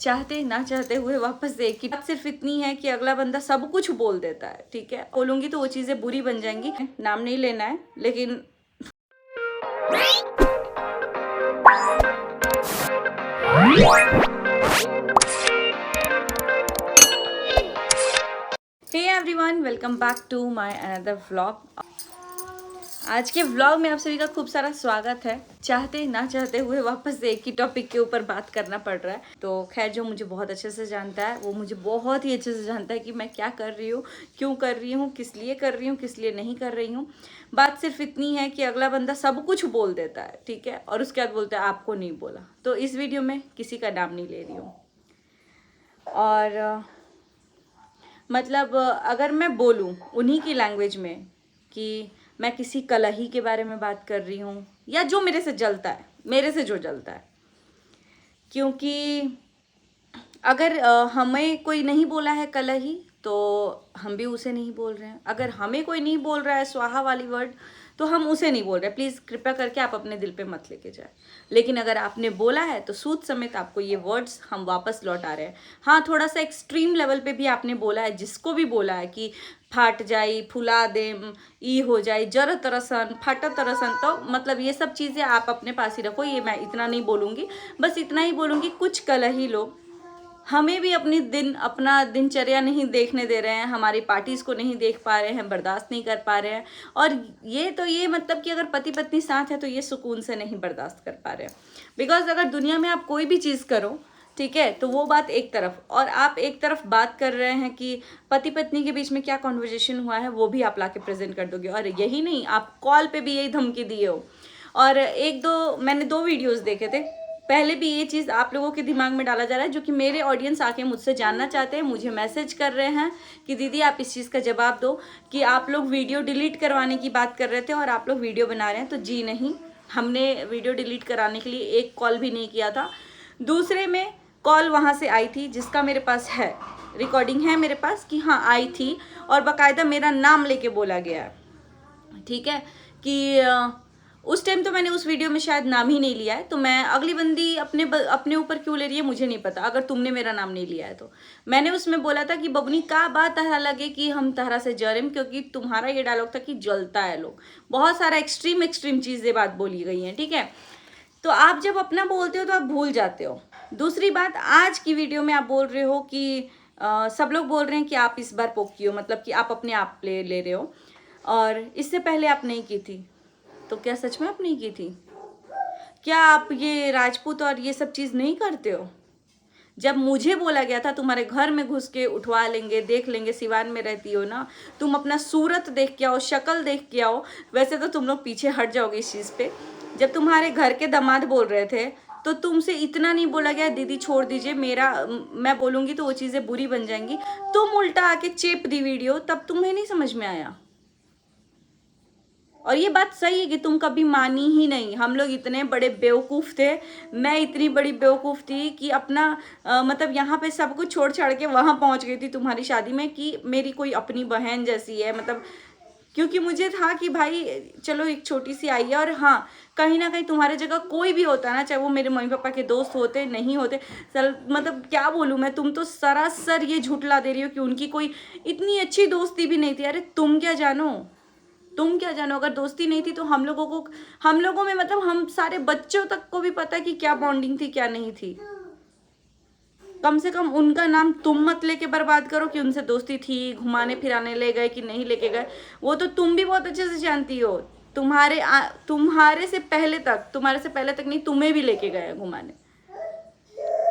चाहते ना चाहते हुए वापस एक ही बात सिर्फ इतनी है कि अगला बंदा सब कुछ बोल देता है, ठीक है। बोलूंगी तो वो चीजें बुरी बन जाएंगी, नाम नहीं लेना है, लेकिन hey everyone, welcome back to my another vlog. आज के व्लॉग में आप सभी का खूब सारा स्वागत है। चाहते ना चाहते हुए वापस एक ही टॉपिक के ऊपर बात करना पड़ रहा है। तो खैर, जो मुझे बहुत अच्छे से जानता है वो मुझे बहुत ही अच्छे से जानता है कि मैं क्या कर रही हूँ, क्यों कर रही हूँ, किस लिए कर रही हूँ, किस लिए नहीं कर रही हूँ। बात सिर्फ इतनी है कि अगला बंदा सब कुछ बोल देता है, ठीक है, और उसके बाद बोलता है आपको नहीं बोला। तो इस वीडियो में किसी का नाम नहीं ले रही हूँ। और मतलब अगर मैं बोलूँ उन्हीं की लैंग्वेज में कि मैं किसी कलही के बारे में बात कर रही हूँ, या जो मेरे से जलता है, मेरे से जो जलता है, क्योंकि अगर हमें कोई नहीं बोला है कलही तो हम भी उसे नहीं बोल रहे हैं। अगर हमें कोई नहीं बोल रहा है स्वाहा वाली वर्ड तो हम उसे नहीं बोल रहे। प्लीज़ कृपया करके आप अपने दिल पे मत लेके जाए। लेकिन अगर आपने बोला है तो सूद समेत आपको ये वर्ड्स हम वापस लौटा रहे हैं। हाँ, थोड़ा सा एक्सट्रीम लेवल पे भी आपने बोला है, जिसको भी बोला है कि फाट जाई, फुला देम, ई हो जाए, जर तरसन, फाटा तरसन, तो मतलब ये सब चीज़ें आप अपने पास ही रखो। ये मैं इतना नहीं बोलूँगी, बस इतना ही बोलूँगी, कुछ कलही लोग हमें भी अपना दिनचर्या नहीं देखने दे रहे हैं, हमारी पार्टीज को नहीं देख पा रहे हैं, बर्दाश्त नहीं कर पा रहे हैं। और ये मतलब कि अगर पति पत्नी साथ है तो ये सुकून से नहीं बर्दाश्त कर पा रहे हैं। बिकॉज अगर दुनिया में आप कोई भी चीज़ करो, ठीक है, तो वो बात एक तरफ, और आप एक तरफ बात कर रहे हैं कि पति पत्नी के बीच में क्या कॉन्वर्जेशन हुआ है वो भी आप ला के प्रेजेंट कर दोगे। और यही नहीं, आप कॉल पे भी यही धमकी दिए हो। और मैंने दो वीडियोज़ देखे थे। पहले भी ये चीज़ आप लोगों के दिमाग में डाला जा रहा है, जो कि मेरे ऑडियंस आके मुझसे जानना चाहते हैं, मुझे मैसेज कर रहे हैं कि दीदी आप इस चीज़ का जवाब दो कि आप लोग वीडियो डिलीट करवाने की बात कर रहे थे और आप लोग वीडियो बना रहे हैं। तो जी नहीं, हमने वीडियो डिलीट कराने के लिए एक कॉल भी नहीं किया था। दूसरे में कॉल वहाँ से आई थी, जिसका मेरे पास है रिकॉर्डिंग, है मेरे पास कि हाँ आई थी, और बाकायदा मेरा नाम लेके बोला गया है, ठीक है। कि उस टाइम तो मैंने उस वीडियो में शायद नाम ही नहीं लिया है, तो मैं अगली बंदी अपने ऊपर क्यों ले रही है मुझे नहीं पता। अगर तुमने मेरा नाम नहीं लिया है तो मैंने उसमें बोला था कि बबनी का बात तहरा लगे कि हम तहरा से जरेम, क्योंकि तुम्हारा ये डायलॉग था कि जलता है लोग। बहुत सारा एक्सट्रीम चीज़ें बात बोली गई हैं, ठीक है। तो आप जब अपना बोलते हो तो आप भूल जाते हो। दूसरी बात, आज की वीडियो में आप बोल रहे हो कि सब लोग बोल रहे हैं कि आप इस बार पोकी हो, मतलब कि आप अपने आप ले रहे हो, और इससे पहले आप नहीं की थी। तो क्या सच में आप नहीं की थी? क्या आप ये राजपूत और ये सब चीज़ नहीं करते हो? जब मुझे बोला गया था तुम्हारे घर में घुस के उठवा लेंगे, देख लेंगे, सिवान में रहती हो ना, तुम अपना सूरत देख के आओ, शक्ल देख के आओ, वैसे तो तुम लोग पीछे हट जाओगे इस चीज़ पे। जब तुम्हारे घर के दामाद बोल रहे थे तो तुमसे इतना नहीं बोला गया दीदी छोड़ दीजिए, मैं बोलूँगी तो वो चीज़ें बुरी बन जाएंगी। तुम उल्टा आके चेप दी वीडियो, तब तुम्हें नहीं समझ में आया। और ये बात सही है कि तुम कभी मानी ही नहीं। हम लोग इतने बड़े बेवकूफ़ थे, मैं इतनी बड़ी बेवकूफ़ थी कि अपना मतलब यहाँ पे सब कुछ छोड़ छाड़ के वहाँ पहुँच गई थी तुम्हारी शादी में, कि मेरी कोई अपनी बहन जैसी है, मतलब क्योंकि मुझे था कि भाई चलो एक छोटी सी आई है। और हाँ, कहीं ना कहीं तुम्हारे जगह कोई भी होता ना, चाहे वो मेरे मम्मी पापा के दोस्त होते नहीं होते, सर मतलब क्या बोलूँ मैं, तुम तो सरासर ये झूठला दे रही हो कि उनकी कोई इतनी अच्छी दोस्ती भी नहीं थी। अरे तुम क्या जानो, अगर दोस्ती नहीं थी तो हम लोगों में, मतलब हम सारे बच्चों तक को भी पता है कि क्या बॉन्डिंग थी क्या नहीं थी। कम से कम उनका नाम तुम मत लेके बर्बाद करो कि उनसे दोस्ती थी, घुमाने फिराने ले गए कि नहीं लेके गए, वो तो तुम भी बहुत अच्छे से जानती हो। तुम्हारे से पहले तक नहीं, तुम्हें भी लेके गए घुमाने,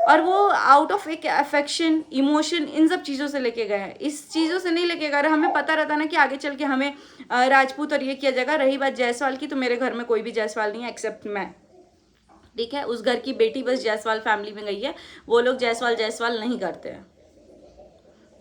और वो आउट ऑफ एक अफेक्शन, इमोशन, इन सब चीज़ों से लेके गए हैं। इस चीज़ों से नहीं लेके गए। हमें पता रहता ना कि आगे चल के हमें राजपूत और ये किया जाएगा। रही बात जायसवाल की, तो मेरे घर में कोई भी जायसवाल नहीं है एक्सेप्ट मैं, ठीक है। उस घर की बेटी बस जायसवाल फैमिली में गई है, वो लोग जायसवाल नहीं करते हैं।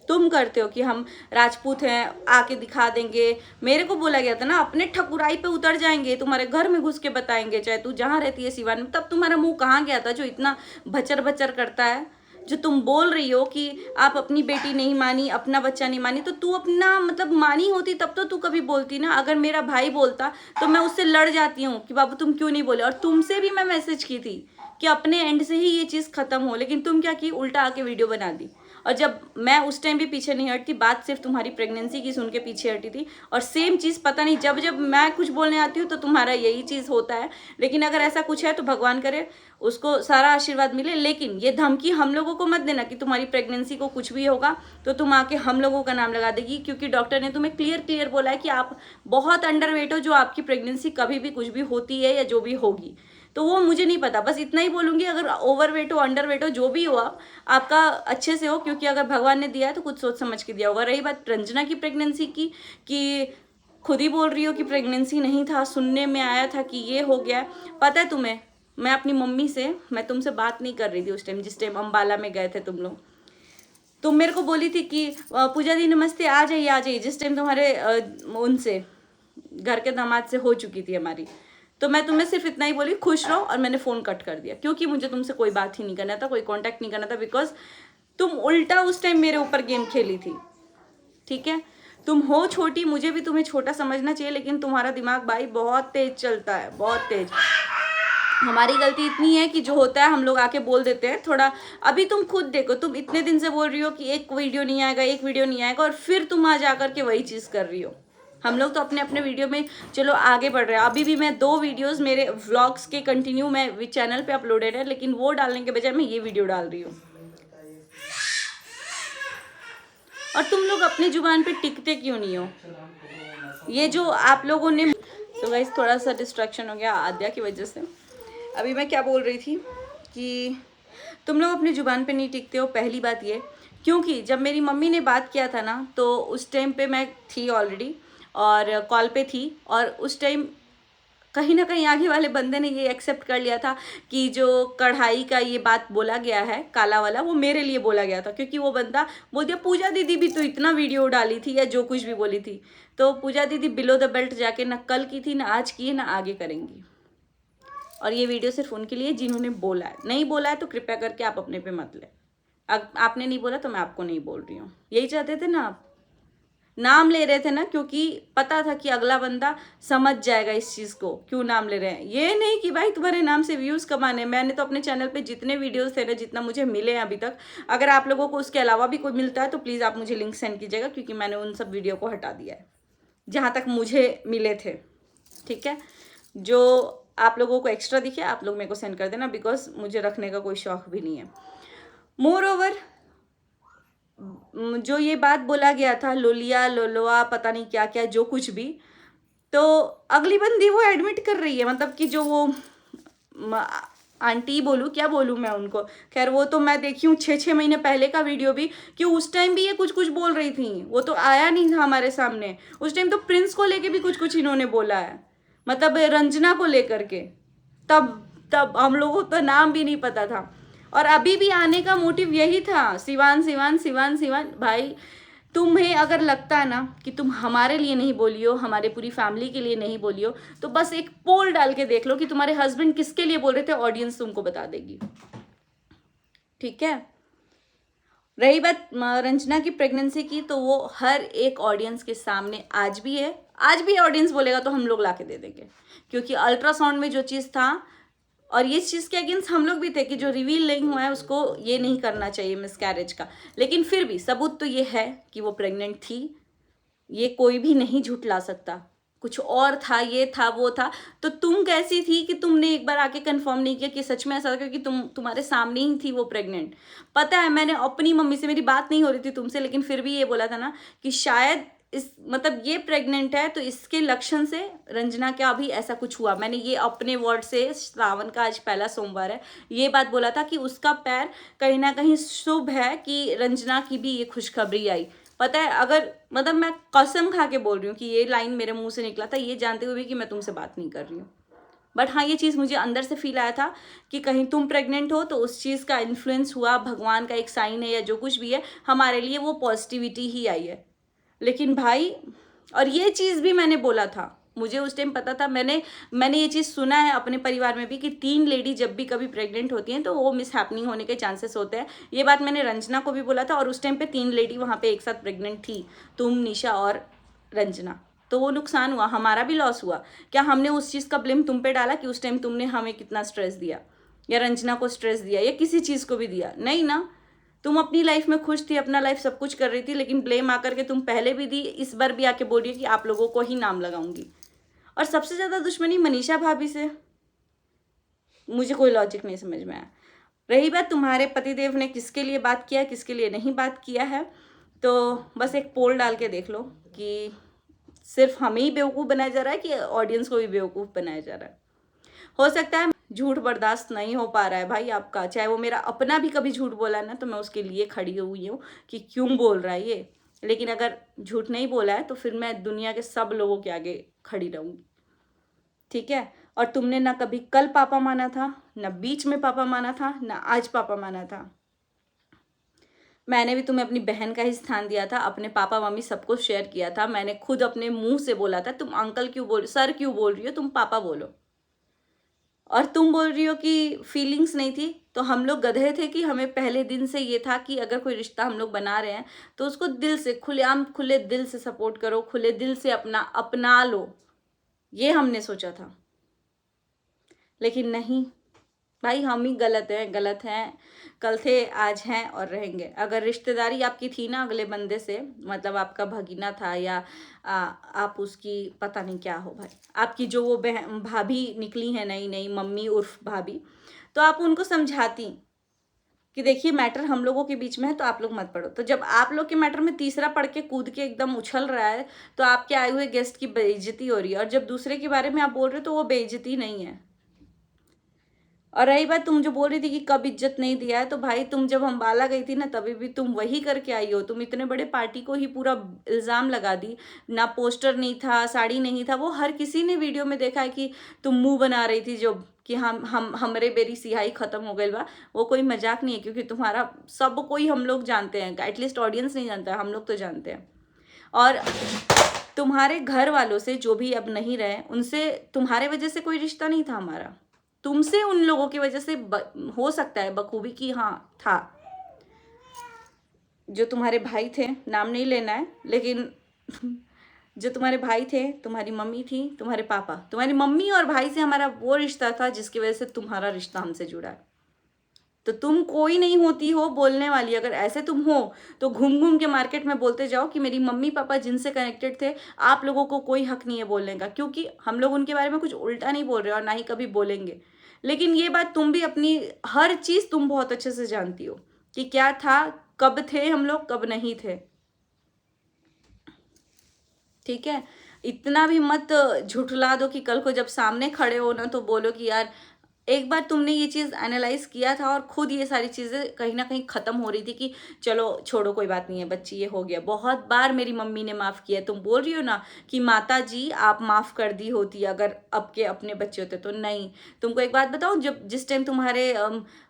तुम करते हो कि हम राजपूत हैं, आके दिखा देंगे। मेरे को बोला गया था ना, अपने ठकुराई पे उतर जाएंगे, तुम्हारे घर में घुस के बताएंगे, चाहे तू जहाँ रहती है सिवान में। तब तुम्हारा मुंह कहाँ गया था जो इतना भचर भचर करता है? जो तुम बोल रही हो कि आप अपनी बेटी नहीं मानी, अपना बच्चा नहीं मानी, तो तू अपना मतलब मानी होती तब तो तू कभी बोलती ना। अगर मेरा भाई बोलता तो मैं उससे लड़ जाती हूँ कि बाबू तुम क्यों नहीं बोले। और तुमसे भी मैं मैसेज की थी कि अपने एंड से ही ये चीज़ खत्म हो, लेकिन तुम क्या की, उल्टा आके वीडियो बना दी। और जब मैं उस टाइम भी पीछे नहीं हटती, बात सिर्फ तुम्हारी प्रेगनेंसी की सुन के पीछे हटी थी। और सेम चीज़ पता नहीं जब जब मैं कुछ बोलने आती हूँ तो तुम्हारा यही चीज़ होता है। लेकिन अगर ऐसा कुछ है तो भगवान करे उसको सारा आशीर्वाद मिले। लेकिन ये धमकी हम लोगों को मत देना कि तुम्हारी प्रेगनेंसी को कुछ भी होगा तो तुम आके हम लोगों का नाम लगा देगी, क्योंकि डॉक्टर ने तुम्हें क्लियर बोला है कि आप बहुत अंडरवेट हो, जो आपकी प्रेगनेंसी कभी भी कुछ भी होती है या जो भी होगी। तो वो मुझे नहीं पता, बस इतना ही बोलूँगी, अगर ओवरवेट हो अंडरवेट हो जो भी हो आपका अच्छे से हो, क्योंकि अगर भगवान ने दिया है तो कुछ सोच समझ के दिया होगा। रही बात रंजना की प्रेगनेंसी की, कि खुद ही बोल रही हो कि प्रेगनेंसी नहीं था, सुनने में आया था कि ये हो गया। पता है तुम्हें, मैं अपनी मम्मी से, मैं तुमसे बात नहीं कर रही थी उस टाइम, जिस टाइम अम्बाला में गए थे तुम लोग। तुम मेरे को बोली थी कि पूजा दी नमस्ते, आ जाइए, जिस टाइम तुम्हारे उनसे घर के दामाद से हो चुकी थी हमारी। तो मैं तुम्हें सिर्फ इतना ही बोली खुश रहो, और मैंने फ़ोन कट कर दिया, क्योंकि मुझे तुमसे कोई बात ही नहीं करना था, कोई कांटेक्ट नहीं करना था, बिकॉज तुम उल्टा उस टाइम मेरे ऊपर गेम खेली थी। ठीक है, तुम हो छोटी, मुझे भी तुम्हें छोटा समझना चाहिए, लेकिन तुम्हारा दिमाग भाई बहुत तेज चलता है, बहुत तेज। हमारी गलती इतनी है कि जो होता है हम लोग आके बोल देते हैं थोड़ा। अभी तुम खुद देखो, तुम इतने दिन से बोल रही हो कि एक वीडियो नहीं आएगा, और फिर तुम आ जाकर के वही चीज़ कर रही हो। हम लोग तो अपने अपने वीडियो में चलो आगे बढ़ रहे हैं। अभी भी मैं 2 वीडियोस मेरे व्लॉग्स के कंटिन्यू मैं चैनल पे अपलोडेड है, लेकिन वो डालने के बजाय मैं ये वीडियो डाल रही हूँ। और तुम लोग अपनी जुबान पे टिकते क्यों नहीं हो? ये जो आप लोगों ने, तो गाइस थोड़ा सा डिस्ट्रैक्शन हो गया आद्या की वजह से। अभी मैं क्या बोल रही थी कि तुम लोग अपनी जुबान पे नहीं टिकते हो, पहली बात ये। क्योंकि जब मेरी मम्मी ने बात किया था ना, तो उस टाइम पे मैं थी ऑलरेडी और कॉल पे थी, और उस टाइम कहीं ना कहीं आगे वाले बंदे ने ये एक्सेप्ट कर लिया था कि जो कढ़ाई का ये बात बोला गया है काला वाला, वो मेरे लिए बोला गया था, क्योंकि वो बंदा बोल दिया पूजा दीदी भी तो इतना वीडियो डाली थी या जो कुछ भी बोली थी। तो पूजा दीदी बिलो द बेल्ट जाके ना कल की थी, ना आज की है, ना आगे करेंगी। और ये वीडियो सिर्फ उनके लिए जिन्होंने बोला है। नहीं बोला है तो कृपया करके आप अपने पे मत ले। आपने नहीं बोला तो मैं आपको नहीं बोल रही हूँ। यही चाहते थे ना आप, नाम ले रहे थे ना, क्योंकि पता था कि अगला बंदा समझ जाएगा इस चीज़ को, क्यों नाम ले रहे हैं। ये नहीं कि भाई तुम्हारे नाम से व्यूज़ कमाने। मैंने तो अपने चैनल पे जितने वीडियोस थे ना, जितना मुझे मिले हैं अभी तक, अगर आप लोगों को उसके अलावा भी कोई मिलता है तो प्लीज़ आप मुझे लिंक सेंड कीजिएगा, क्योंकि मैंने उन सब वीडियो को हटा दिया है जहाँ तक मुझे मिले थे। ठीक है, जो आप लोगों को एक्स्ट्रा दिखे आप लोग मेरे को सेंड कर देना, बिकॉज मुझे रखने का कोई शौक भी नहीं है। मोर ओवर, जो ये बात बोला गया था लोलिया लोलोआ पता नहीं क्या क्या जो कुछ भी, तो अगली बंदी वो एडमिट कर रही है, मतलब कि जो वो आंटी बोलूँ क्या बोलूँ मैं उनको, खैर वो तो मैं देखी हूँ 6-6 महीने पहले का वीडियो भी, कि उस टाइम भी ये कुछ कुछ बोल रही थी। वो तो आया नहीं था हमारे सामने उस टाइम, तो प्रिंस को लेके भी कुछ कुछ इन्होंने बोला है, मतलब रंजना को लेकर के। तब तब हम लोगों को तो नाम भी नहीं पता था। और अभी भी आने का मोटिव यही था, सिवान सिवान सिवान सिवान। भाई तुम्हें अगर लगता है ना कि तुम हमारे लिए नहीं बोली हो, हमारे पूरी फैमिली के लिए नहीं बोली हो, तो बस एक पोल डाल के देख लो कि तुम्हारे हस्बैंड किसके लिए बोल रहे थे, ऑडियंस तुमको बता देगी। ठीक है, रही बात रंजना की प्रेगनेंसी की, तो वो हर एक ऑडियंस के सामने आज भी है। आज भी ऑडियंस बोलेगा तो हम लोग ला के दे देंगे, क्योंकि अल्ट्रासाउंड में जो चीज़ था, और ये चीज़ के अगेंस्ट हम लोग भी थे कि जो रिवील नहीं हुआ है उसको ये नहीं करना चाहिए मिसकैरेज का, लेकिन फिर भी सबूत तो ये है कि वो प्रेग्नेंट थी। ये कोई भी नहीं झुठला सकता। कुछ और था, ये था, वो था, तो तुम कैसी थी कि तुमने एक बार आके कंफर्म नहीं किया कि सच में ऐसा था, क्योंकि तुम्हारे सामने ही थी वो प्रेग्नेंट। पता है, मैंने अपनी मम्मी से, मेरी बात नहीं हो रही थी तुमसे, लेकिन फिर भी ये बोला था ना कि शायद इस मतलब ये प्रेग्नेंट है तो इसके लक्षण से रंजना का भी ऐसा कुछ हुआ। मैंने ये अपने वर्ड से, श्रावण का आज पहला सोमवार है, ये बात बोला था कि उसका पैर कहीं ना कहीं शुभ है कि रंजना की भी ये खुशखबरी आई। पता है, अगर मतलब मैं कसम खा के बोल रही हूँ कि ये लाइन मेरे मुंह से निकला था, ये जानते हुए भी कि मैं तुमसे बात नहीं कर रही हूँ। बट हाँ, ये चीज़ मुझे अंदर से फील आया था कि कहीं तुम प्रेग्नेंट हो तो उस चीज़ का इन्फ्लुएंस हुआ, भगवान का एक साइन है या जो कुछ भी है, हमारे लिए वो पॉजिटिविटी ही आई है। लेकिन भाई, और ये चीज़ भी मैंने बोला था, मुझे उस टाइम पता था, मैंने ये चीज़ सुना है अपने परिवार में भी कि 3 लेडी जब भी कभी प्रेग्नेंट होती हैं तो वो मिस हैपनिंग होने के चांसेस होते हैं। ये बात मैंने रंजना को भी बोला था, और उस टाइम पे 3 लेडी वहाँ पे एक साथ प्रेग्नेंट थी, तुम, निशा और रंजना। तो वो नुकसान हुआ, हमारा भी लॉस हुआ। क्या हमने उस चीज़ का ब्लेम तुम पे डाला कि उस टाइम तुमने हमें कितना स्ट्रेस दिया? या रंजना को स्ट्रेस दिया या किसी चीज़ को भी दिया, नहीं ना। तुम अपनी लाइफ में खुश थी, अपना लाइफ सब कुछ कर रही थी, लेकिन ब्लेम आकर के तुम पहले भी दी, इस बार भी आके बोल रही है कि आप लोगों को ही नाम लगाऊंगी। और सबसे ज़्यादा दुश्मनी मनीषा भाभी से, मुझे कोई लॉजिक नहीं समझ में आया। रही बात तुम्हारे पतिदेव ने किसके लिए बात किया, किसके लिए नहीं बात किया है, तो बस एक पोल डाल के देख लो कि सिर्फ हमें ही बेवकूफ़ बनाया जा रहा है कि ऑडियंस को भी बेवकूफ़ बनाया जा रहा है। हो सकता है झूठ बर्दाश्त नहीं हो पा रहा है भाई आपका, चाहे वो मेरा अपना भी कभी झूठ बोला ना तो मैं उसके लिए खड़ी हुई हूँ कि क्यों बोल रहा है ये, लेकिन अगर झूठ नहीं बोला है तो फिर मैं दुनिया के सब लोगों के आगे खड़ी रहूँगी, ठीक है। और तुमने ना कभी कल पापा माना था, ना बीच में पापा माना था, ना आज पापा माना था। मैंने भी तुम्हें अपनी बहन का ही स्थान दिया था, अपने पापा मम्मी सबको शेयर किया था। मैंने खुद अपने मुंह से बोला था, तुम अंकल क्यों बोल, सर क्यों बोल रही हो, तुम पापा बोलो। और तुम बोल रही हो कि फीलिंग्स नहीं थी, तो हम लोग गधे थे कि हमें पहले दिन से ये था कि अगर कोई रिश्ता हम लोग बना रहे हैं तो उसको दिल से, खुलेआम खुले दिल से सपोर्ट करो, खुले दिल से अपना लो, ये हमने सोचा था। लेकिन नहीं भाई, हम ही गलत हैं, कल थे, आज हैं और रहेंगे। अगर रिश्तेदारी आपकी थी ना अगले बंदे से, मतलब आपका भगीना था या आप उसकी पता नहीं क्या हो भाई, आपकी जो वो भाभी निकली है नई नई, मम्मी उर्फ भाभी, तो आप उनको समझाती कि देखिए मैटर हम लोगों के बीच में है तो आप लोग मत पढ़ो। तो जब आप लोग के मैटर में तीसरा पढ़ के कूद के एकदम उछल रहा है तो आपके आए हुए गेस्ट की बेइज्जती हो रही है, और जब दूसरे के बारे में आप बोल रहे हो तो वो बेइज्जती नहीं है। और रही बात तुम जो बोल रही थी कि कब इज्जत नहीं दिया है, तो भाई तुम जब अम्बाला गई थी ना तभी भी तुम वही करके आई हो। तुम इतने बड़े पार्टी को ही पूरा इल्ज़ाम लगा दी, ना पोस्टर नहीं था, साड़ी नहीं था, वो हर किसी ने वीडियो में देखा है कि तुम मुंह बना रही थी जो कि हमरे बेरी सिहाई ख़त्म हो गई बा। वो कोई मजाक नहीं है, क्योंकि तुम्हारा सब कोई हम लोग जानते हैं, एटलीस्ट ऑडियंस नहीं जानता है, हम लोग तो जानते हैं। और तुम्हारे घर वालों से जो भी अब नहीं रहे, उनसे तुम्हारे वजह से कोई रिश्ता नहीं था हमारा, तुमसे उन लोगों की वजह से हो सकता है बखूबी कि हाँ था। जो तुम्हारे भाई थे, नाम नहीं लेना है, लेकिन जो तुम्हारे भाई थे, तुम्हारी मम्मी थी, तुम्हारे पापा, तुम्हारी मम्मी और भाई से हमारा वो रिश्ता था जिसकी वजह से तुम्हारा रिश्ता हमसे जुड़ा है। तो तुम कोई नहीं होती हो बोलने वाली। अगर ऐसे तुम हो तो घूम घूम के मार्केट में बोलते जाओ कि मेरी मम्मी पापा जिनसे कनेक्टेड थे, आप लोगों को कोई हक नहीं है बोलने का, क्योंकि हम लोग उनके बारे में कुछ उल्टा नहीं बोल रहे और ना ही कभी बोलेंगे। लेकिन ये बात तुम भी अपनी हर चीज़ तुम बहुत अच्छे से जानती हो कि क्या था, कब थे हम लोग, कब नहीं थे, ठीक है। इतना भी मत झुठला दो कि कल को जब सामने खड़े हो ना तो बोलो कि यार एक बार तुमने ये चीज़ एनालाइज किया था और खुद ये सारी चीज़ें कहीं ना कहीं ख़त्म हो रही थी कि चलो छोड़ो कोई बात नहीं है बच्ची, ये हो गया। बहुत बार मेरी मम्मी ने माफ़ किया। तुम बोल रही हो ना कि माता जी आप माफ़ कर दी होती अगर अब के अपने बच्चे होते, तो नहीं। तुमको एक बात बताऊँ, जब जिस टाइम तुम्हारे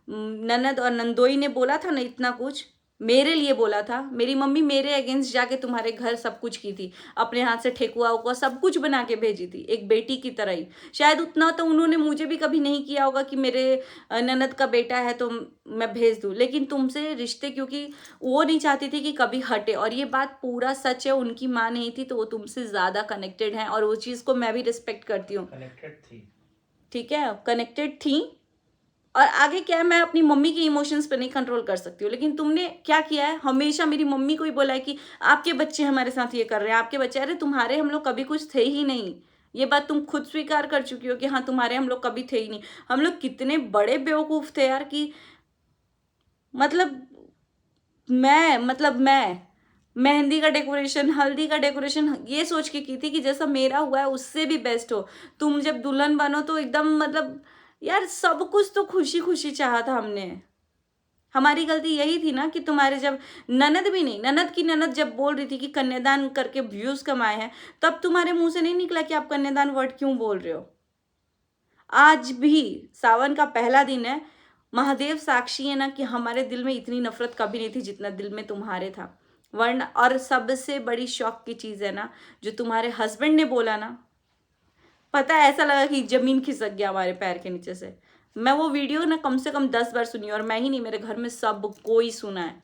ननद और नंदोई ने बोला था ना इतना कुछ, मेरे लिए बोला था, मेरी मम्मी मेरे अगेंस्ट जाके तुम्हारे घर सब कुछ की थी, अपने हाथ से ठेकुआ उकुआ सब कुछ बना के भेजी थी, एक बेटी की तरह ही। शायद उतना तो उन्होंने मुझे भी कभी नहीं किया होगा कि मेरे ननद का बेटा है तो मैं भेज दूँ, लेकिन तुमसे रिश्ते क्योंकि वो नहीं चाहती थी कि कभी हटे, और ये बात पूरा सच है। उनकी माँ नहीं थी तो वो तुमसे ज़्यादा कनेक्टेड हैं, और वो चीज़ को मैं भी रिस्पेक्ट करती हूँ। कनेक्टेड थी, ठीक है, कनेक्टेड थी। और आगे क्या है, मैं अपनी मम्मी के इमोशंस पे नहीं कंट्रोल कर सकती हूँ, लेकिन तुमने क्या किया है, हमेशा मेरी मम्मी को ही बोला है कि आपके बच्चे हमारे साथ ये कर रहे हैं, आपके बच्चे। अरे तुम्हारे हम लोग कभी कुछ थे ही नहीं, ये बात तुम खुद स्वीकार कर चुकी हो कि हाँ तुम्हारे हम लोग कभी थे ही नहीं। हम लोग कितने बड़े बेवकूफ़ थे यार कि मैं मेहंदी का डेकोरेशन, हल्दी का डेकोरेशन ये सोच के की थी कि जैसा मेरा हुआ है उससे भी बेस्ट हो। तुम जब दुल्हन बनो तो एकदम यार सब कुछ तो खुशी खुशी चाहा था हमने। हमारी गलती यही थी ना कि तुम्हारे जब ननद भी नहीं, ननद की ननद जब बोल रही थी कि कन्यादान करके व्यूज कमाए हैं, तब तुम्हारे मुंह से नहीं निकला कि आप कन्यादान वर्ड क्यों बोल रहे हो। आज भी सावन का पहला दिन है, महादेव साक्षी है ना कि हमारे दिल में इतनी नफरत कभी नहीं थी जितना दिल में तुम्हारे था। वरना और सबसे बड़ी शौक की चीज़ है ना जो तुम्हारे हस्बैंड ने बोला ना, पता है ऐसा लगा कि जमीन खिसक गया हमारे पैर के नीचे से। मैं वो वीडियो ना कम से कम 10 बार सुनी, और मैं ही नहीं, मेरे घर में सब कोई सुना है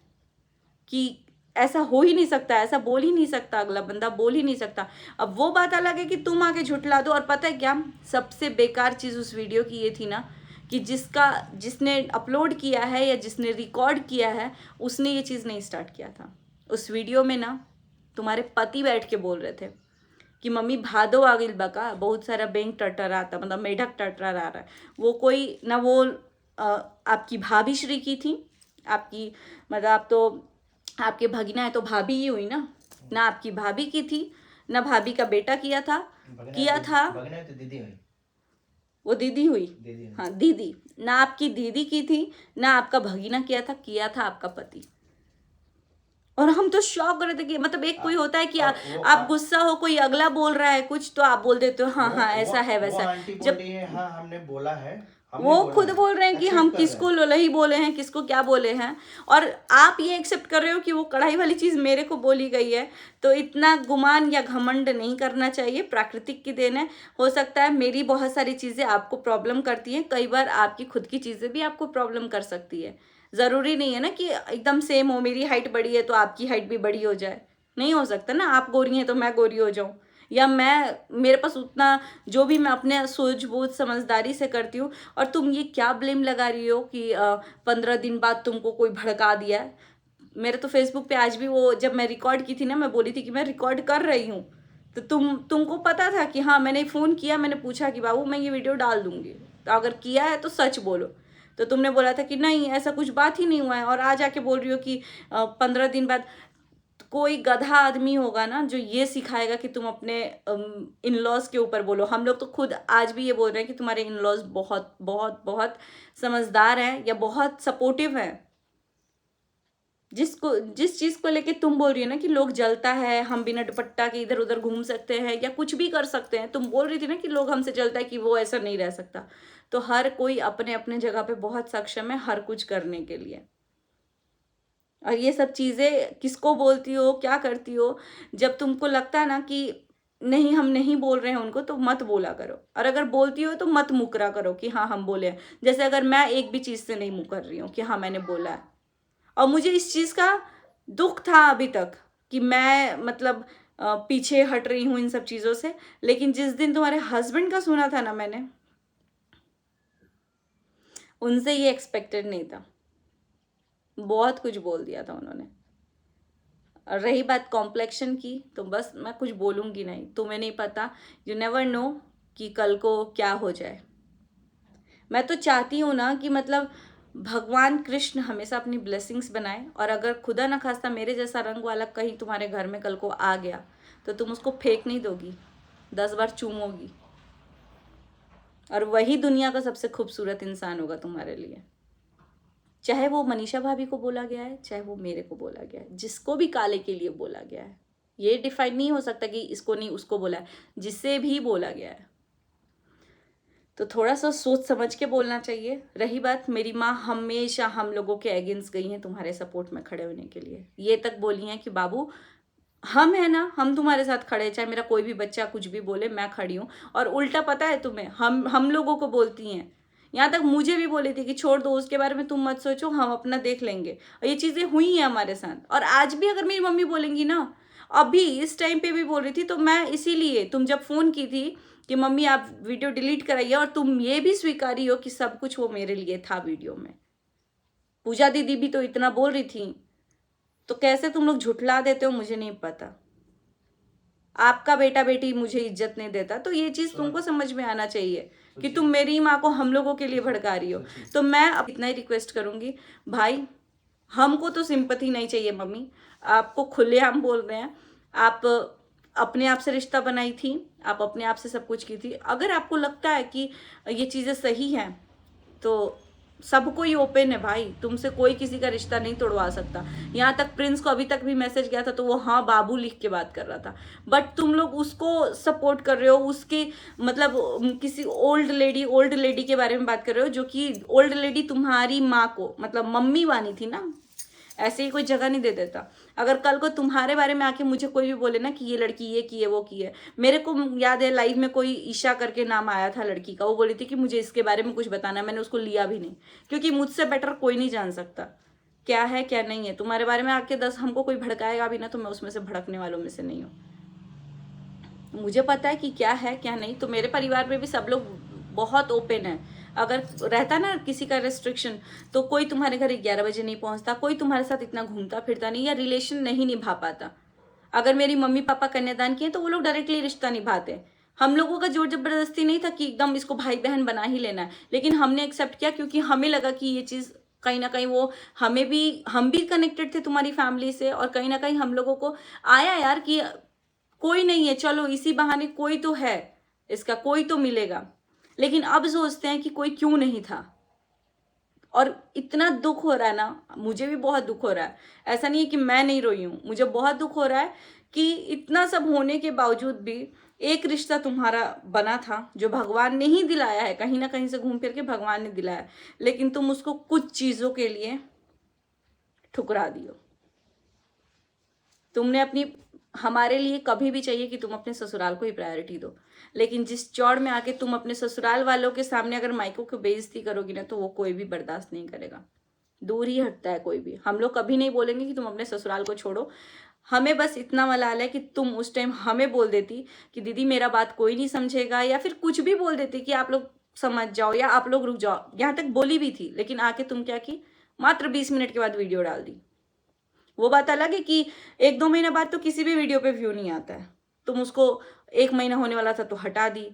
कि ऐसा हो ही नहीं सकता, ऐसा बोल ही नहीं सकता, अगला बंदा बोल ही नहीं सकता। अब वो बात अलग है कि तुम आके झुठला दो। और पता है क्या सबसे बेकार चीज़ उस वीडियो की ये थी ना कि जिसने अपलोड किया है या जिसने रिकॉर्ड किया है उसने ये चीज़ नहीं स्टार्ट किया था। उस वीडियो में ना तुम्हारे पति बैठ के बोल रहे थे कि मम्मी भादो आ गइल बा का, बहुत सारा बैंक टटराता, मतलब मेढक टटरा रहा है। वो कोई ना, वो आपकी भाभी श्री की थी, आपकी मतलब आप तो आपके भगिना है तो भाभी ही हुई ना आपकी भाभी की थी, ना भाभी का बेटा किया था भगना तो दीदी हुई, वो दीदी हुई। दीदी हाँ दीदी, ना आपकी दीदी की थी, ना आपका भगीना किया था आपका पति। और हम तो शॉक हो रहे थे कि मतलब एक कोई होता है कि आप गुस्सा हो, कोई अगला बोल रहा है कुछ तो आप बोल देते हो हाँ हाँ ऐसा है वैसा है। आंटी बोल जब रही है हाँ हमने बोला है, वो खुद बोल रहे हैं कि हम किसको लोलही बोले हैं, किसको क्या बोले हैं, और आप ये एक्सेप्ट कर रहे हो कि वो कढ़ाई वाली चीज़ मेरे को बोली गई है। तो इतना गुमान या घमंड नहीं करना चाहिए, प्राकृतिक की देन है। हो सकता है मेरी बहुत सारी चीज़ें आपको प्रॉब्लम करती हैं, कई बार आपकी खुद की चीज़ें भी आपको प्रॉब्लम कर सकती है। ज़रूरी नहीं है ना कि एकदम सेम हो, मेरी हाइट बड़ी है तो आपकी हाइट भी बड़ी हो जाए, नहीं हो सकता ना। आप गोरी हैं तो मैं गोरी हो जाऊँ, या मेरे पास उतना जो भी मैं अपने सूझबूझ समझदारी से करती हूँ। और तुम ये क्या ब्लेम लगा रही हो कि 15 दिन बाद तुमको कोई भड़का दिया है। मेरे तो फेसबुक पे आज भी वो जब मैं रिकॉर्ड की थी ना, मैं बोली थी कि मैं रिकॉर्ड कर रही हूँ, तो तुमको पता था कि हाँ मैंने फ़ोन किया, मैंने पूछा कि बाबू मैं ये वीडियो डाल दूँगी, तो अगर किया है तो सच बोलो। तो तुमने बोला था कि नहीं ऐसा कुछ बात ही नहीं हुआ है, और आज आके बोल रही हो कि 15 दिन बाद। कोई गधा आदमी होगा ना जो ये सिखाएगा कि तुम अपने इन लॉज के ऊपर बोलो। हम लोग तो खुद आज भी ये बोल रहे हैं कि तुम्हारे इन लॉज बहुत बहुत बहुत समझदार हैं या बहुत सपोर्टिव हैं। जिस चीज़ को लेके तुम बोल रही हो ना कि लोग जलता है, हम बिना दुपट्टा के इधर उधर घूम सकते हैं या कुछ भी कर सकते हैं, तुम बोल रही थी ना कि लोग हमसे जलता है कि वो ऐसा नहीं रह सकता। तो हर कोई अपने अपने जगह पे बहुत सक्षम है हर कुछ करने के लिए। और ये सब चीज़ें किसको बोलती हो, क्या करती हो, जब तुमको लगता है ना कि नहीं हम नहीं बोल रहे हैं उनको, तो मत बोला करो। और अगर बोलती हो तो मत मुकरा करो कि हाँ हम बोले हैं। जैसे अगर मैं एक भी चीज़ से नहीं मुकर रही हूँ कि हाँ मैंने बोला है, और मुझे इस चीज़ का दुख था अभी तक कि मैं मतलब पीछे हट रही हूँ इन सब चीज़ों से। लेकिन जिस दिन तुम्हारे हस्बैंड का सुना था ना मैंने, उनसे ये एक्सपेक्टेड नहीं था। बहुत कुछ बोल दिया था उन्होंने। और रही बात कॉम्प्लेक्शन की, तो बस मैं कुछ बोलूँगी नहीं, तुम्हें नहीं पता, यू नेवर नो कि कल को क्या हो जाए। मैं तो चाहती हूँ ना कि मतलब भगवान कृष्ण हमेशा अपनी ब्लेसिंग्स बनाए, और अगर खुदा ना खास्ता मेरे जैसा रंग वाला कहीं तुम्हारे घर में कल को आ गया तो तुम उसको फेंक नहीं दोगी, 10 बार चूमोगी, और वही दुनिया का सबसे खूबसूरत इंसान होगा तुम्हारे लिए। चाहे वो मनीषा भाभी को बोला गया है, चाहे वो मेरे को बोला गया है, जिसको भी काले के लिए बोला गया है, ये डिफाइन नहीं हो सकता कि इसको नहीं उसको बोला है, जिससे भी बोला गया है। तो थोड़ा सा सोच समझ के बोलना चाहिए। रही बात, मेरी माँ हमेशा हम लोगों के अगेंस्ट गई हैं तुम्हारे सपोर्ट में खड़े होने के लिए। ये तक बोली हैं कि बाबू हम है ना, हम तुम्हारे साथ खड़े हैं, चाहे मेरा कोई भी बच्चा कुछ भी बोले मैं खड़ी हूँ। और उल्टा पता है तुम्हें, हम लोगों को बोलती हैं, यहाँ तक मुझे भी बोली थी कि छोड़ दो उसके बारे में, तुम मत सोचो, हम अपना देख लेंगे। और ये चीज़ें हुई हैं हमारे साथ। और आज भी अगर मेरी मम्मी बोलेंगी ना, अभी इस टाइम पे भी बोल रही थी, तो मैं इसीलिए तुम जब फ़ोन की थी कि मम्मी आप वीडियो डिलीट कराइए, और तुम ये भी स्वीकारी हो कि सब कुछ वो मेरे लिए था वीडियो में। पूजा दीदी भी तो इतना बोल रही थी, तो कैसे तुम लोग झुठला देते हो मुझे नहीं पता। आपका बेटा बेटी मुझे इज्जत नहीं देता, तो ये चीज़ तुमको समझ में आना चाहिए कि तुम मेरी माँ को हम लोगों के लिए भड़का रही हो। तो मैं अब इतना ही रिक्वेस्ट करूँगी, भाई हमको तो सिंपैथी नहीं चाहिए मम्मी, आपको खुलेआम बोल रहे हैं। आप अपने आप से रिश्ता बनाई थी, आप अपने आप से सब कुछ की थी। अगर आपको लगता है कि ये चीज़ें सही हैं तो सबको ही ओपन है भाई, तुमसे कोई किसी का रिश्ता नहीं तोड़वा सकता। यहाँ तक प्रिंस को अभी तक भी मैसेज गया था तो वो हाँ बाबू लिख के बात कर रहा था, बट तुम लोग उसको सपोर्ट कर रहे हो, उसकी मतलब किसी ओल्ड लेडी के बारे में बात कर रहे हो, जो कि ओल्ड लेडी तुम्हारी माँ को मतलब मम्मी वानी थी ना, ऐसे ही कोई जगह नहीं दे देता। अगर कल को तुम्हारे बारे में आके मुझे कोई भी बोले ना कि ये लड़की ये की है वो की है, मेरे को याद है लाइव में कोई ईशा करके नाम आया था लड़की का, वो बोली थी कि मुझे इसके बारे में कुछ बताना, मैंने उसको लिया भी नहीं, क्योंकि मुझसे बेटर कोई नहीं जान सकता क्या है क्या नहीं है। तुम्हारे बारे में आके 10 हमको कोई भड़काएगा भी ना, तो मैं उसमें से भड़कने वालों में से नहीं हूँ। मुझे पता है कि क्या है क्या नहीं। तो मेरे परिवार में भी सब लोग बहुत ओपन है। अगर रहता ना किसी का रेस्ट्रिक्शन, तो कोई तुम्हारे घर 11 बजे नहीं पहुंचता, कोई तुम्हारे साथ इतना घूमता फिरता नहीं, या रिलेशन नहीं निभा पाता। अगर मेरी मम्मी पापा कन्यादान किए तो वो लोग डायरेक्टली रिश्ता निभाते हैं। हम लोगों का जोर जबरदस्ती नहीं था कि एकदम इसको भाई बहन बना ही लेना है, लेकिन हमने एक्सेप्ट किया क्योंकि हमें लगा कि ये चीज़ कहीं ना कहीं वो हम भी कनेक्टेड थे तुम्हारी फैमिली से, और कहीं ना कहीं हम लोगों को आया यार कि कोई नहीं है, चलो इसी बहाने कोई तो है, इसका कोई तो मिलेगा। लेकिन अब सोचते हैं कि कोई क्यों नहीं था। और इतना दुख हो रहा है ना, मुझे भी बहुत दुख हो रहा है, ऐसा नहीं है कि मैं नहीं रोई हूँ, मुझे बहुत दुख हो रहा है कि इतना सब होने के बावजूद भी एक रिश्ता तुम्हारा बना था जो भगवान ने ही दिलाया है, कहीं ना कहीं से घूम फिर के भगवान ने दिलाया, लेकिन तुम उसको कुछ चीज़ों के लिए ठुकरा दियो। तुमने अपनी, हमारे लिए कभी भी चाहिए कि तुम अपने ससुराल को ही प्रायोरिटी दो, लेकिन जिस चौड़ में आके तुम अपने ससुराल वालों के सामने अगर मायकों की बेइज्जती करोगी ना, तो वो कोई भी बर्दाश्त नहीं करेगा, दूर ही हटता है कोई भी। हम लोग कभी नहीं बोलेंगे कि तुम अपने ससुराल को छोड़ो, हमें बस इतना मलाल है कि तुम उस टाइम हमें बोल देती कि दीदी मेरा बात कोई नहीं समझेगा, या फिर कुछ भी बोल देती कि आप लोग समझ जाओ या आप लोग रुक जाओ, यहाँ तक बोली भी थी, लेकिन आके तुम क्या की, मात्र 20 मिनट के बाद वीडियो डाल दी। वो बात अलग है कि 1-2 महीना बाद तो किसी भी वीडियो पे व्यू नहीं आता है, तुम उसको 1 महीना होने वाला था तो हटा दी।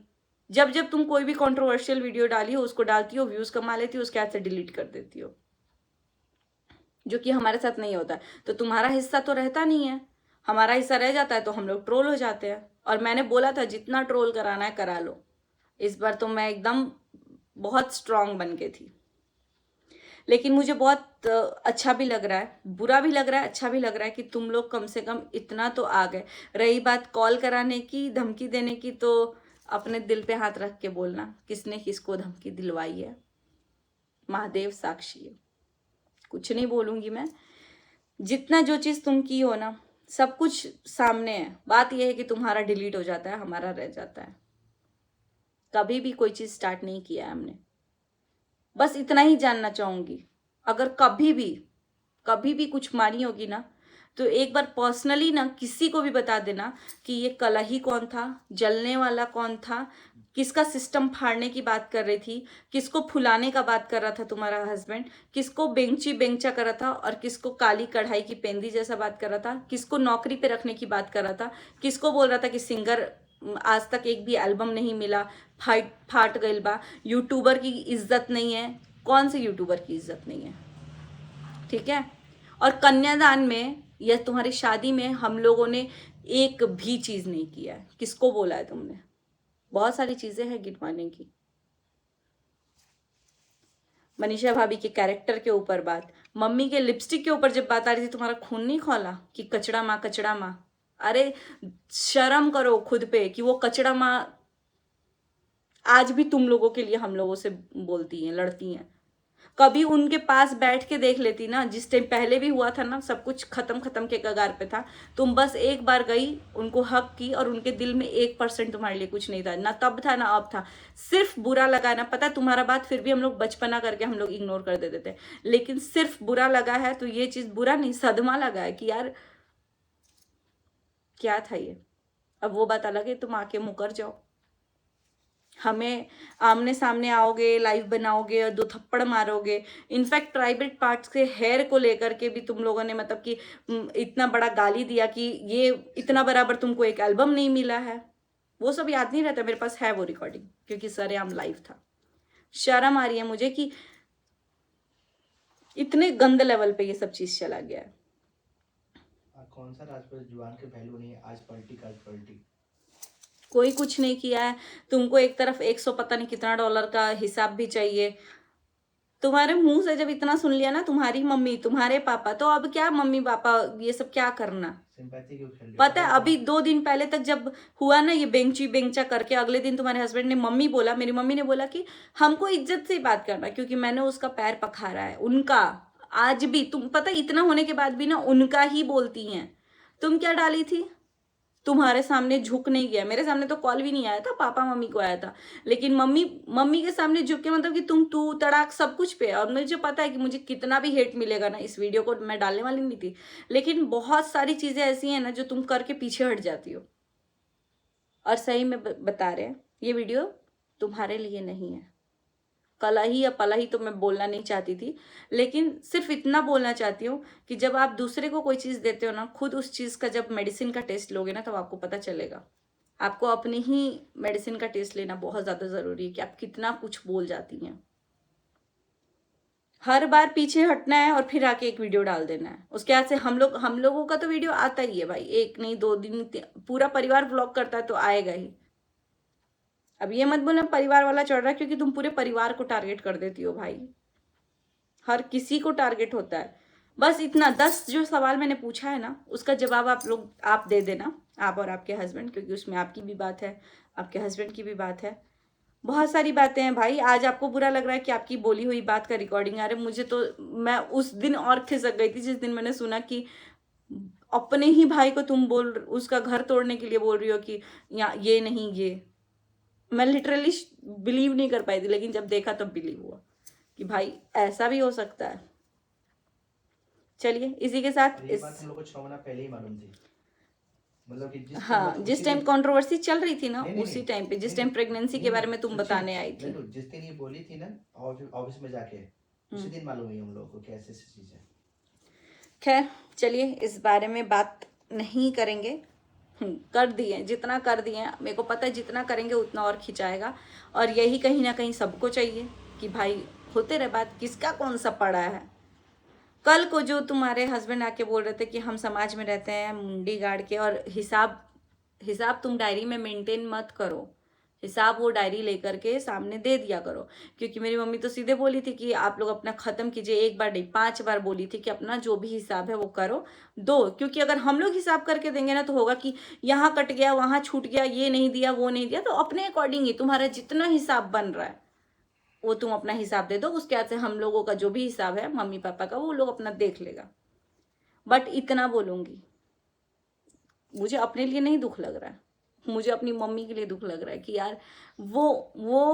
जब जब तुम कोई भी कंट्रोवर्शियल वीडियो डाली हो उसको डालती हो, व्यूज कमा लेती हो, उसके बाद से डिलीट कर देती हो, जो कि हमारे साथ नहीं होता है। तो तुम्हारा हिस्सा तो रहता नहीं है, हमारा हिस्सा रह जाता है तो हम लोग ट्रोल हो जाते हैं। और मैंने बोला था जितना ट्रोल कराना है करा लो, इस बार तो मैं एकदम बहुत स्ट्रांग बन के थी। लेकिन मुझे बहुत अच्छा भी लग रहा है, बुरा भी लग रहा है, अच्छा भी लग रहा है कि तुम लोग कम से कम इतना तो आ गए। रही बात कॉल कराने की, धमकी देने की, तो अपने दिल पे हाथ रख के बोलना किसने किसको धमकी दिलवाई है, महादेव साक्षी है, कुछ नहीं बोलूंगी मैं। जितना जो चीज़ तुम की हो ना, सब कुछ सामने है। बात यह है कि तुम्हारा डिलीट हो जाता है, हमारा रह जाता है। कभी भी कोई चीज़ स्टार्ट नहीं किया है हमने। बस इतना ही जानना चाहूंगी, अगर कभी भी कुछ मानी होगी ना, तो एक बार पर्सनली ना किसी को भी बता देना कि ये कलही कौन था, जलने वाला कौन था, किसका सिस्टम फाड़ने की बात कर रही थी, किसको फुलाने का बात कर रहा था तुम्हारा हस्बैंड, किसको बेंची बेंचा कर रहा था, और किसको काली कढ़ाई की पेंदी जैसा बात कर रहा था, किसको नौकरी पे रखने की बात कर रहा था, किसको बोल रहा था कि सिंगर आज तक एक भी एल्बम नहीं मिला, फाट गइल बा, यूट्यूबर की इज्जत नहीं है। कौन से यूट्यूबर की इज्जत नहीं है, ठीक है। और कन्यादान में या तुम्हारी शादी में हम लोगों ने एक भी चीज नहीं किया है। किसको बोला है तुमने? बहुत सारी चीजें हैं गिनवाने की। मनीषा भाभी के कैरेक्टर के ऊपर बात, मम्मी के लिपस्टिक के ऊपर जब बात आ रही थी, तुम्हारा खून नहीं खौला कि कचड़ा माँ कचड़ा माँ। अरे शर्म करो खुद पे कि वो कचड़ा माँ आज भी तुम लोगों के लिए हम लोगों से बोलती हैं, लड़ती हैं। कभी उनके पास बैठ के देख लेती ना, जिस टाइम पहले भी हुआ था ना, सब कुछ खत्म के कगार पे था, तुम बस एक बार गई, उनको हक की, और उनके दिल में 1% तुम्हारे लिए कुछ नहीं था, ना तब था ना अब था। सिर्फ बुरा लगा ना, पता तुम्हारा बात फिर भी हम लोग बचपना करके हम लोग इग्नोर कर देते थे, लेकिन सिर्फ बुरा लगा है तो ये चीज बुरा नहीं, सदमा लगा है कि यार क्या था ये। अब वो बात अलग है, तुम आके मुकर जाओ, हमें आमने सामने आओगे, लाइव बनाओगे और 2 थप्पड़ मारोगे। इनफैक्ट प्राइवेट पार्ट्स के हेयर को लेकर के भी तुम लोगों ने मतलब कि इतना बड़ा गाली दिया कि ये इतना बराबर तुमको एक एल्बम नहीं मिला है। वो सब याद नहीं रहता, मेरे पास है वो रिकॉर्डिंग, क्योंकि सरेआम लाइव था। शर्म आ रही है मुझे कि इतने गंदे लेवल पे ये सब चीज चला गया है। कौन सा राज पर जुबान के पहलू नहीं है, आज पलटी कल पलटी। कोई कुछ नहीं किया है। तुमको एक तरफ 100 पता नहीं कितना डॉलर का हिसाब भी चाहिए। तुम्हारे मुंह से जब इतना सुन लिया ना, तुम्हारी मम्मी तुम्हारे पापा, तो अब क्या मम्मी पापा ये सब क्या करना। सिंपैथी क्यों खेल रही हो? पता है अभी 2 दिन पहले तक जब हुआ ना ये बेंची बेंचा करके, अगले दिन तुम्हारे हस्बैंड ने मेरी मम्मी ने बोला कि हमको इज्जत से बात करना, क्योंकि मैंने उसका पैर पखारा है, उनका। आज भी तुम पता इतना होने के बाद भी ना उनका ही बोलती हैं। तुम क्या डाली थी? तुम्हारे सामने झुक नहीं गया, मेरे सामने तो कॉल भी नहीं आया था, पापा मम्मी को आया था, लेकिन मम्मी के सामने झुक के मतलब कि तू तड़ाक सब कुछ पे। और मुझे पता है कि मुझे कितना भी हेट मिलेगा ना, इस वीडियो को मैं डालने वाली नहीं थी, लेकिन बहुत सारी चीजें ऐसी हैं ना जो तुम करके पीछे हट जाती हो। और सही में बता रहे हैं, ये वीडियो तुम्हारे लिए नहीं है, कलही या पलही तो मैं बोलना नहीं चाहती थी, लेकिन सिर्फ इतना बोलना चाहती हूँ कि जब आप दूसरे को कोई चीज़ देते हो ना, खुद उस चीज़ का जब मेडिसिन का टेस्ट लोगे ना, तब आपको पता चलेगा। आपको अपनी ही मेडिसिन का टेस्ट लेना बहुत ज़्यादा ज़रूरी है कि आप कितना कुछ बोल जाती हैं। हर बार पीछे हटना है और फिर आके एक वीडियो डाल देना है। उसके बाद से हम लोगों का तो वीडियो आता ही है भाई, एक नहीं 2 दिन, पूरा परिवार व्लॉग करता है तो आएगा ही। अब ये मत बोलना परिवार वाला चढ़ रहा है, क्योंकि तुम पूरे परिवार को टारगेट कर देती हो भाई। हर किसी को टारगेट होता है। बस इतना 10 जो सवाल मैंने पूछा है ना, उसका जवाब आप दे देना, आप और आपके हस्बैंड, क्योंकि उसमें आपकी भी बात है, आपके हस्बैंड की भी बात है, बहुत सारी बातें हैं भाई। आज आपको बुरा लग रहा है कि आपकी बोली हुई बात का रिकॉर्डिंग आ रहा है, मुझे तो, मैं उस दिन और खिसक गई थी जिस दिन मैंने सुना कि अपने ही भाई को तुम उसका घर तोड़ने के लिए बोल रही हो कि या ये नहीं ये। मैं लिटरली बिलीव नहीं कर पाई थी, लेकिन जब देखा तब बिलीव हुआ कि भाई ऐसा भी हो सकता है। चलिए इसी के साथ ये बात हम लोग को 6 महीना पहले ही मालूम थी, मतलब कि हाँ, जिस टाइम कंट्रोवर्सी चल रही थी ना, नहीं, उसी टाइम पे, जिस टाइम प्रेगनेंसी के बारे में तुम बताने आई थी, जिस दिन ये बोली थी ना ऑफिस में जाके, उसी दिन मालूम हुई हम लोग को कैसे चीज है। खैर चलिए इस बारे में बात नहीं करेंगे। कर दिए जितना कर दिए, मेरे को पता है जितना करेंगे उतना और खिंचाएगा, और यही कहीं ना कहीं सबको चाहिए कि भाई होते रहे बात, किसका कौन सा पड़ा है। कल को जो तुम्हारे हस्बैंड आके बोल रहे थे कि हम समाज में रहते हैं मुंडी गाड़ के, और हिसाब तुम डायरी में मेंटेन मत करो, हिसाब वो डायरी लेकर के सामने दे दिया करो। क्योंकि मेरी मम्मी तो सीधे बोली थी कि आप लोग अपना ख़त्म कीजिए, एक बार नहीं 5 बार बोली थी कि अपना जो भी हिसाब है वो करो दो। क्योंकि अगर हम लोग हिसाब करके देंगे ना, तो होगा कि यहाँ कट गया, वहाँ छूट गया, ये नहीं दिया, वो नहीं दिया। तो अपने अकॉर्डिंग ही तुम्हारा जितना हिसाब बन रहा है वो तुम अपना हिसाब दे दो। उसके बाद से हम लोगों का जो भी हिसाब है मम्मी पापा का, वो लोग अपना देख लेगा। बट इतना बोलूँगी, मुझे अपने लिए नहीं दुख लग रहा है, मुझे अपनी मम्मी के लिए दुख लग रहा है कि यार वो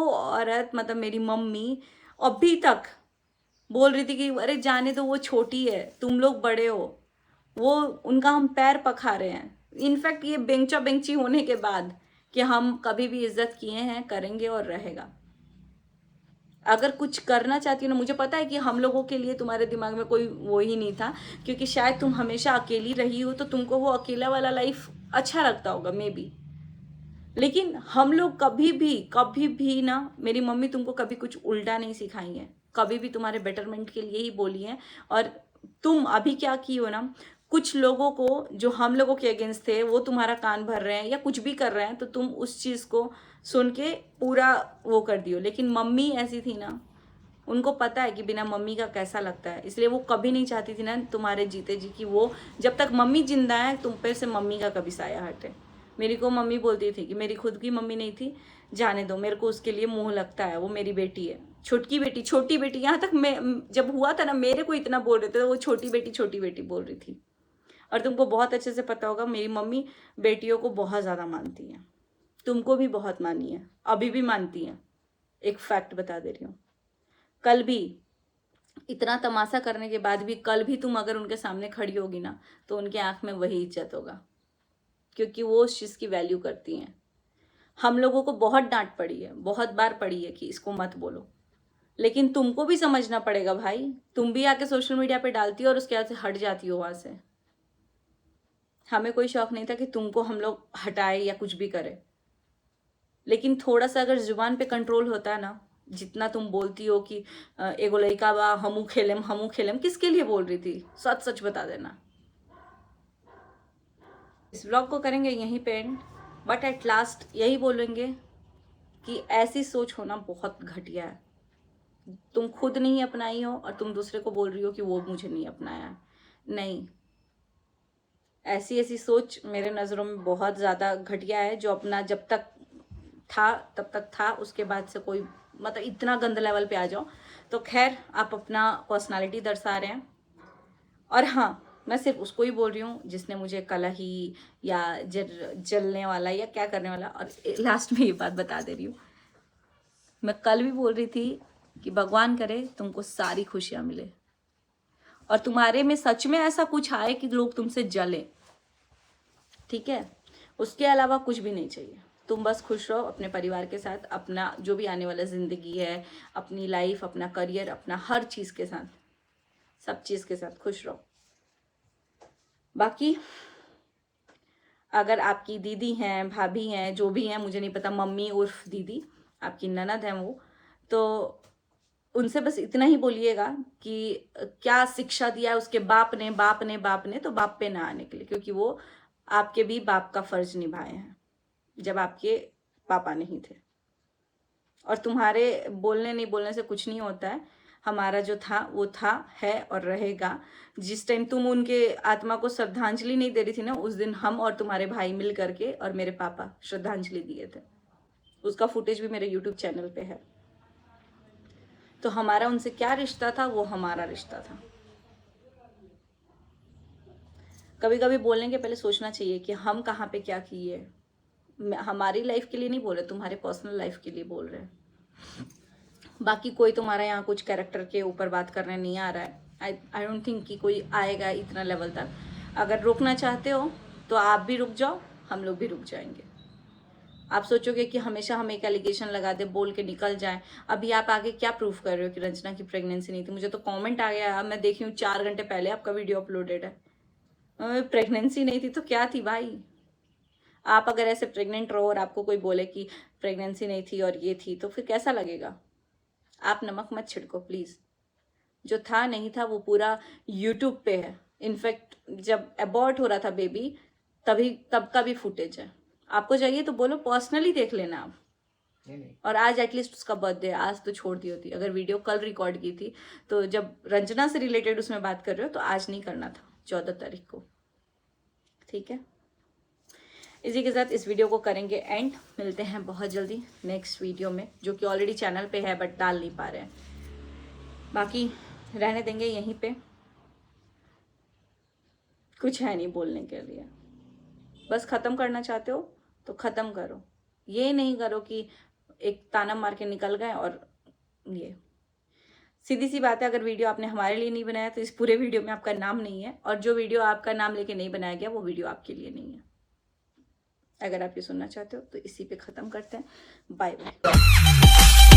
औरत, मतलब मेरी मम्मी अभी तक बोल रही थी कि अरे जाने दो, वो छोटी है, तुम लोग बड़े हो, वो उनका हम पैर पखारे हैं। इनफैक्ट ये बेंचा बेंची होने के बाद कि हम कभी भी इज्जत किए हैं, करेंगे और रहेगा। अगर कुछ करना चाहती हो ना, मुझे पता है कि हम लोगों के लिए तुम्हारे दिमाग में कोई वो ही नहीं था, क्योंकि शायद तुम हमेशा अकेली रही हो, तो तुमको वो अकेला वाला लाइफ अच्छा लगता होगा मे बी। लेकिन हम लोग कभी भी ना, मेरी मम्मी तुमको कभी कुछ उल्टा नहीं सिखाई है, कभी भी तुम्हारे बेटरमेंट के लिए ही बोली है। और तुम अभी क्या की हो ना, कुछ लोगों को जो हम लोगों के अगेंस्ट थे, वो तुम्हारा कान भर रहे हैं या कुछ भी कर रहे हैं, तो तुम उस चीज़ को सुन के पूरा वो कर दियो। लेकिन मम्मी ऐसी थी ना, उनको पता है कि बिना मम्मी का कैसा लगता है, इसलिए वो कभी नहीं चाहती थी ना तुम्हारे जीते जी कि वो, जब तक मम्मी जिंदा है तुम पे से मम्मी का कभी साया हटे। मेरी को मम्मी बोलती थी कि मेरी खुद की मम्मी नहीं थी, जाने दो, मेरे को उसके लिए मोह लगता है, वो मेरी बेटी है, छोटी बेटी। यहाँ तक मैं जब हुआ था ना, मेरे को इतना बोल रहे थे, वो छोटी बेटी बोल रही थी। और तुमको बहुत अच्छे से पता होगा, मेरी मम्मी बेटियों को बहुत ज़्यादा मानती है, तुमको भी बहुत मानी है, अभी भी मानती है। एक फैक्ट बता दे रही हूँ, कल भी इतना तमाशा करने के बाद भी, कल भी तुम अगर उनके सामने खड़ी होगी ना, तो उनके आंख में वही इज्जत होगा, क्योंकि वो उस चीज़ की वैल्यू करती हैं। हम लोगों को बहुत डांट पड़ी है, बहुत बार पड़ी है कि इसको मत बोलो, लेकिन तुमको भी समझना पड़ेगा भाई। तुम भी आके सोशल मीडिया पे डालती हो और उसके बाद से हट जाती हो वहाँ से। हमें कोई शौक नहीं था कि तुमको हम लोग हटाए या कुछ भी करें, लेकिन थोड़ा सा अगर जुबान पे कंट्रोल होता ना, जितना तुम बोलती हो कि एगो लड़का बा, हमू खेलेम, किसके लिए बोल रही थी, सच सच बता देना। इस व्लॉग को करेंगे यहीं पे एंड, बट एट लास्ट यही बोलेंगे कि ऐसी सोच होना बहुत घटिया है। तुम खुद नहीं अपनाई हो और तुम दूसरे को बोल रही हो कि वो मुझे नहीं अपनाया है। नहीं, ऐसी सोच मेरे नज़रों में बहुत ज़्यादा घटिया है, जो अपना जब तक था तब तक था, उसके बाद से कोई, मतलब इतना गंद लेवल पे आ जाओ तो खैर आप अपना पर्सनालिटी दर्शा रहे हैं। और हाँ, मैं सिर्फ उसको ही बोल रही हूँ जिसने मुझे कलही या जलने वाला या क्या करने वाला। और लास्ट में ये बात बता दे रही हूँ, मैं कल भी बोल रही थी कि भगवान करे तुमको सारी खुशियाँ मिले और तुम्हारे में सच में ऐसा कुछ आए कि लोग तुमसे जले, ठीक है, उसके अलावा कुछ भी नहीं चाहिए। तुम बस खुश रहो अपने परिवार के साथ, अपना जो भी आने वाला ज़िंदगी है, अपनी लाइफ, अपना करियर, अपना हर चीज़ के साथ, सब चीज़ के साथ खुश रहो। बाकी अगर आपकी दीदी हैं, भाभी हैं, जो भी हैं, मुझे नहीं पता, मम्मी उर्फ दीदी, आपकी ननद हैं वो, तो उनसे बस इतना ही बोलिएगा कि क्या शिक्षा दिया है उसके बाप ने, तो बाप पे ना आने के लिए, क्योंकि वो आपके भी बाप का फर्ज निभाए हैं जब आपके पापा नहीं थे। और तुम्हारे बोलने नहीं बोलने से कुछ नहीं होता है। हमारा जो था वो था, है और रहेगा। जिस टाइम तुम उनके आत्मा को श्रद्धांजलि नहीं दे रही थी ना, उस दिन हम और तुम्हारे भाई मिल करके और मेरे पापा श्रद्धांजलि दिए थे। उसका फुटेज भी मेरे यूट्यूब चैनल पे है। तो हमारा उनसे क्या रिश्ता था, वो हमारा रिश्ता था। कभी कभी बोलने के पहले सोचना चाहिए कि हम कहाँ पे क्या किए। हमारी लाइफ के लिए नहीं बोल रहे, तुम्हारे पर्सनल लाइफ के लिए बोल रहे हैं। बाकी कोई तुम्हारा यहाँ कुछ कैरेक्टर के ऊपर बात करने नहीं आ रहा है। आई डोंट थिंक कि कोई आएगा इतना लेवल तक। अगर रोकना चाहते हो तो आप भी रुक जाओ, हम लोग भी रुक जाएंगे। आप सोचोगे कि हमेशा हम एक एलिगेशन लगा दे, बोल के निकल जाए। अभी आप आगे क्या प्रूफ कर रहे हो कि रंजना की प्रेगनेंसी नहीं थी? मुझे तो कमेंट आ गया, मैं देखी हूँ 4 घंटे पहले आपका वीडियो अपलोडेड है। प्रेगनेंसी नहीं थी तो क्या थी भाई? आप अगर ऐसे प्रेग्नेंट रहो और आपको कोई बोले कि प्रेगनेंसी नहीं थी और ये थी, तो फिर कैसा लगेगा? आप नमक मत छिड़को प्लीज़। जो था नहीं था वो पूरा यूट्यूब पे है। इनफैक्ट जब अबॉर्ट हो रहा था बेबी, तब का भी फुटेज है। आपको चाहिए तो बोलो, पर्सनली देख लेना आप। नहीं। और आज एटलीस्ट उसका बर्थडे, आज तो छोड़ दी होती। अगर वीडियो कल रिकॉर्ड की थी तो जब रंजना से रिलेटेड उसमें बात कर रहे हो तो आज नहीं करना था, 14 तारीख को। ठीक है, इसी के साथ इस वीडियो को करेंगे एंड। मिलते हैं बहुत जल्दी नेक्स्ट वीडियो में, जो कि ऑलरेडी चैनल पे है बट डाल नहीं पा रहे हैं। बाकी रहने देंगे यहीं पे, कुछ है नहीं बोलने के लिए। बस ख़त्म करना चाहते हो तो ख़त्म करो। ये नहीं करो कि एक ताना मार के निकल गए। और ये सीधी सी बात है, अगर वीडियो आपने हमारे लिए नहीं बनाया तो इस पूरे वीडियो में आपका नाम नहीं है। और जो वीडियो आपका नाम लेके नहीं बनाया गया वो वीडियो आपके लिए नहीं है। अगर आप ये सुनना चाहते हो तो इसी पे ख़त्म करते हैं। Bye bye.